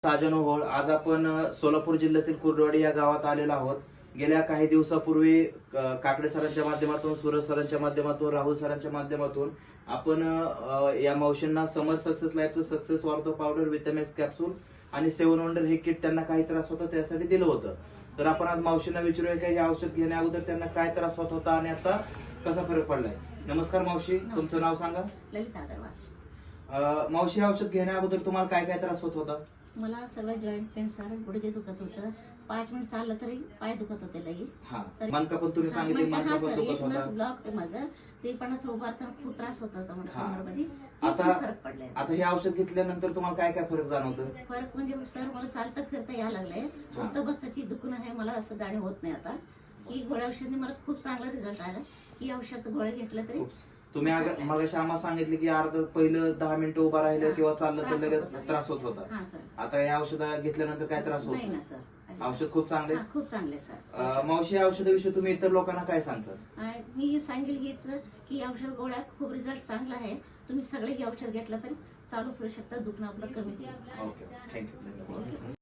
साजन ओहोळ. आज आपण सोलापूर जिल्ह्यातील कुर्डवाडी या गावात आलेलो आहोत. गेल्या काही दिवसापूर्वी काकडे सरांच्या माध्यमातून, सूरज सरांच्या माध्यमातून, राहुल सरांच्या माध्यमातून आपण या मावशींना समर सक्सेस लाईफचं success ortho powder, vitamins capsule आणि 7 वंडर हे किट त्यांना काही त्रास होता त्यासाठी दिलं होतं. तर आपण आज मावशींना विचारूया की हे औषध घेण्या अगोदर त्यांना काय त्रास होत होता आणि आता कसा फरक पडलाय. नमस्कार मावशी, तुमचं नाव सांगा. ललिता अगरवाल. मावशी, औषध घेण्या अगोदर तुम्हाला काय काय त्रास होत होता? मला सगळं जॉईंट पेन सारं गुडघे दुखत होतं. 5 मिनिट चाललं तरी पाय दुखत होते लई. मनका पण तुम्ही सांगितले, मनका पण दुखत होता. ब्लॉक आहे माझं, ते पण असं उभारताना खूप त्रास होत होता मला कमरमध्ये. आता फरक पडलाय. आता हे औषध घेतल्यानंतर तुम्हाला काय काय फरक जाणवतं? फरक म्हणजे सर मला चालता फिरता यायला लागलंय. फक्त बसायची दुखणं आहे मला, असं जाणीव होत नाही आता. ही गोळ्या औषधाने मला खूप चांगला रिझल्ट आला. ही औषधाचं गोळ्या घेतलं तरी तुम्ही मगाशी आम्हाला सांगितले की अर्ध पहिलं 10 मिनिटं उभा राहिलं किंवा चाललं तर लगेच त्रास होत होता. आता या औषध घेतल्यानंतर काय त्रास होत नाही सर. औषध खूप चांगले, खूप चांगले सर. मावशी, या औषधाविषयी तुम्ही इतर लोकांना काय सांगता? मी सांगेल हेच की औषध गोळ्या खूप रिझल्ट चांगला आहे. तुम्ही सगळे हे औषध घेतलं तरी चालू करू शकता, दुखणं आपलं कमी होईल. Okay, thank you.